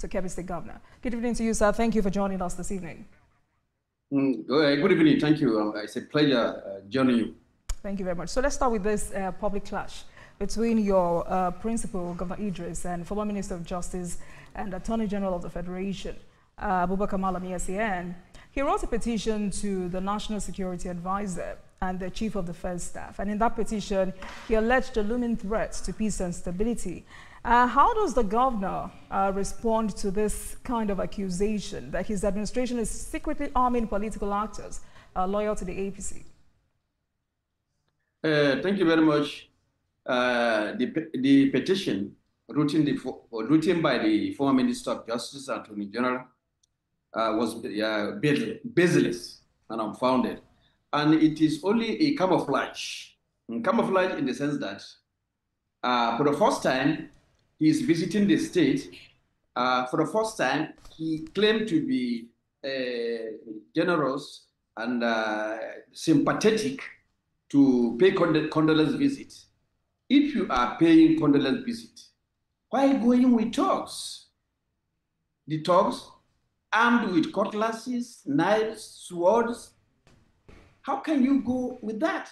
to Kebbi State Governor. Good evening to you, sir. Thank you for joining us this evening. Good evening. Thank you. It's a pleasure joining you. Thank you very much. So let's start with this public clash between your principal, Governor Idris, and former Minister of Justice and Attorney General of the Federation, Abubakar Malami SAN. He wrote a petition to the National Security Advisor and the Chief of Defense Staff. And in that petition, he alleged a looming threat to peace and stability. How does the governor respond to this kind of accusation that his administration is secretly arming political actors loyal to the APC? Thank you very much. The petition written by the former Minister of Justice, Attorney General, was baseless and unfounded. And it is only a camouflage. Camouflage in the sense that for the first time, he is visiting the state. For the first time, he claimed to be generous and sympathetic to pay condolence visit. If you are paying condolence visit, why going with thugs? The thugs armed with cutlasses, knives, swords. How can you go with that?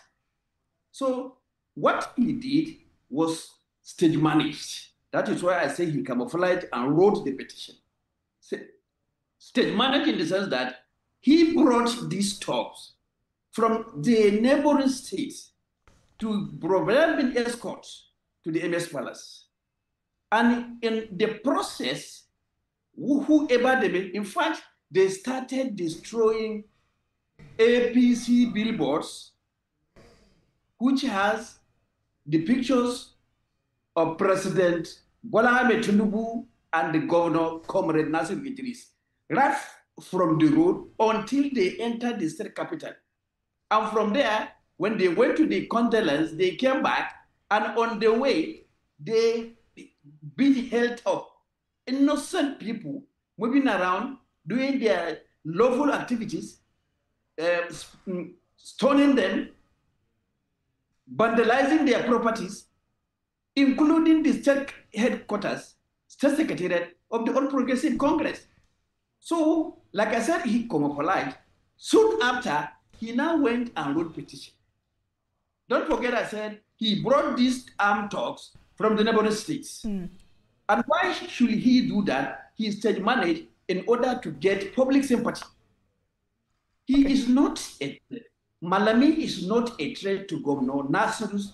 So what he did was stage managed. That is why I say he camouflaged and wrote the petition. Stage managed in the sense that he brought these thugs from the neighboring states to provide an escort to the MS Palace. And in the process, whoever they made, in fact, they started destroying APC billboards, which has the pictures of President Bola Ahmed Tinubu and the Governor, Comrade Nasir Idris, right from the road until they entered the state capital. And from there, when they went to the condolence, they came back, and on the way, they beat held up innocent people moving around, doing their lawful activities, stoning them, vandalizing their properties, including the state headquarters, state secretariat of the All Progressive Congress. So, like I said, he camouflaged. Soon after, he now went and wrote petition. Don't forget I said he brought these armed thugs from the neighboring states. And why should he do that? He stage managed in order to get public sympathy. He is not a threat. Malami is not a threat to Governor Nasir's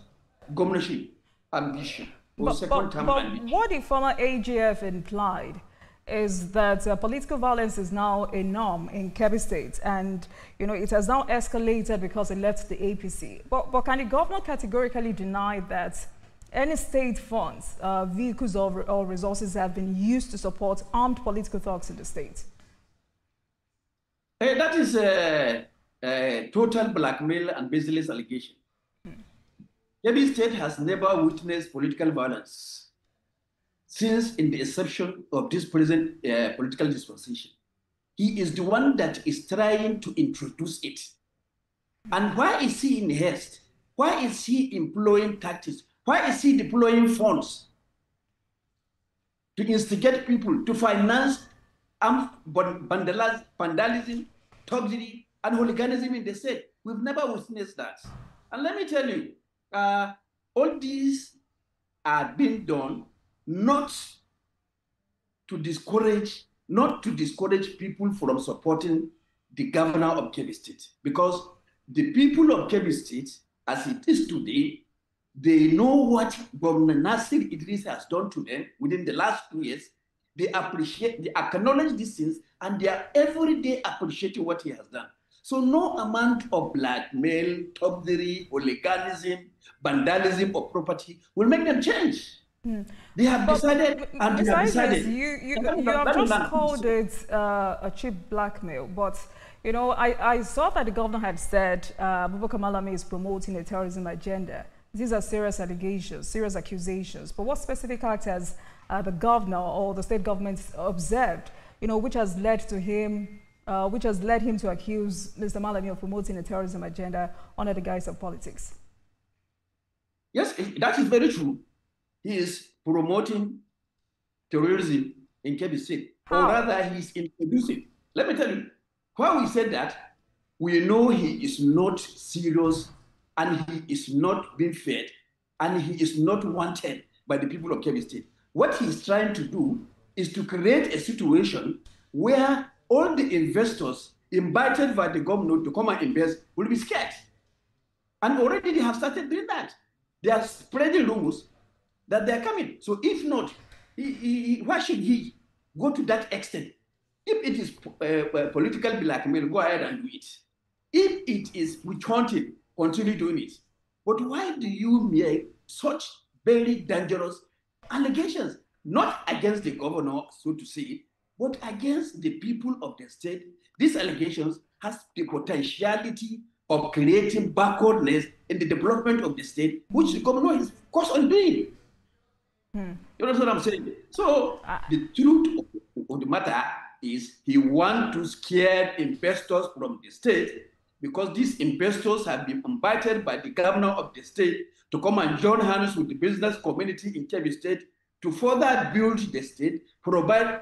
governorship ambition. But what the former AGF implied is that political violence is now a norm in Kebbi State, and it has now escalated because it led to the APC. But can the governor categorically deny that any state funds, vehicles or resources have been used to support armed political thugs in the state? That is a total blackmail and baseless allegation. Kebbi State has never witnessed political violence since in the inception of this present political dispensation. He is the one that is trying to introduce it. And why is he in haste? Why is he employing tactics? Why is he deploying funds to instigate people to finance vandalism, thuggery, and hooliganism in the state? We've never witnessed that. And let me tell you, all these are being done not to discourage people from supporting the governor of Kebbi State, because the people of Kebbi State, as it is today, they know what Governor Nasir Idris has done to them within the last 2 years. They appreciate, they acknowledge these things, and they are every day appreciating what he has done. So no amount of blackmail, thuggery, hooliganism, vandalism of property will make them change. They have decided, and they have decided. You have just called it a cheap blackmail, but I saw that the governor had said Abubakar Malami is promoting a terrorism agenda. These are serious allegations, serious accusations. But what specific acts has the governor or the state government observed, which has led him to accuse Mr. Malami of promoting a terrorism agenda under the guise of politics? Yes, that is very true. He is promoting terrorism in Kebbi State, How? or rather he's introducing. Let me tell you, why we said that, we know he is not serious and he is not being fed and he is not wanted by the people of Kebbi State. What he's trying to do is to create a situation where all the investors invited by the governor to come and invest will be scared. And already they have started doing that. They are spreading rumors that they are coming. So if not, why should he go to that extent? If it is political blackmail, go ahead and do it. If it is witch hunting, continue doing it. But why do you make such very dangerous allegations? Not against the governor, so to say, but against the people of the state. These allegations has the potentiality of creating backwardness in the development of the state, which the governor is of course on doing. You know what I'm saying? So the truth of the matter is he wants to scare investors from the state, because these investors have been invited by the governor of the state to come and join hands with the business community in Kebbi State to further build the state, provide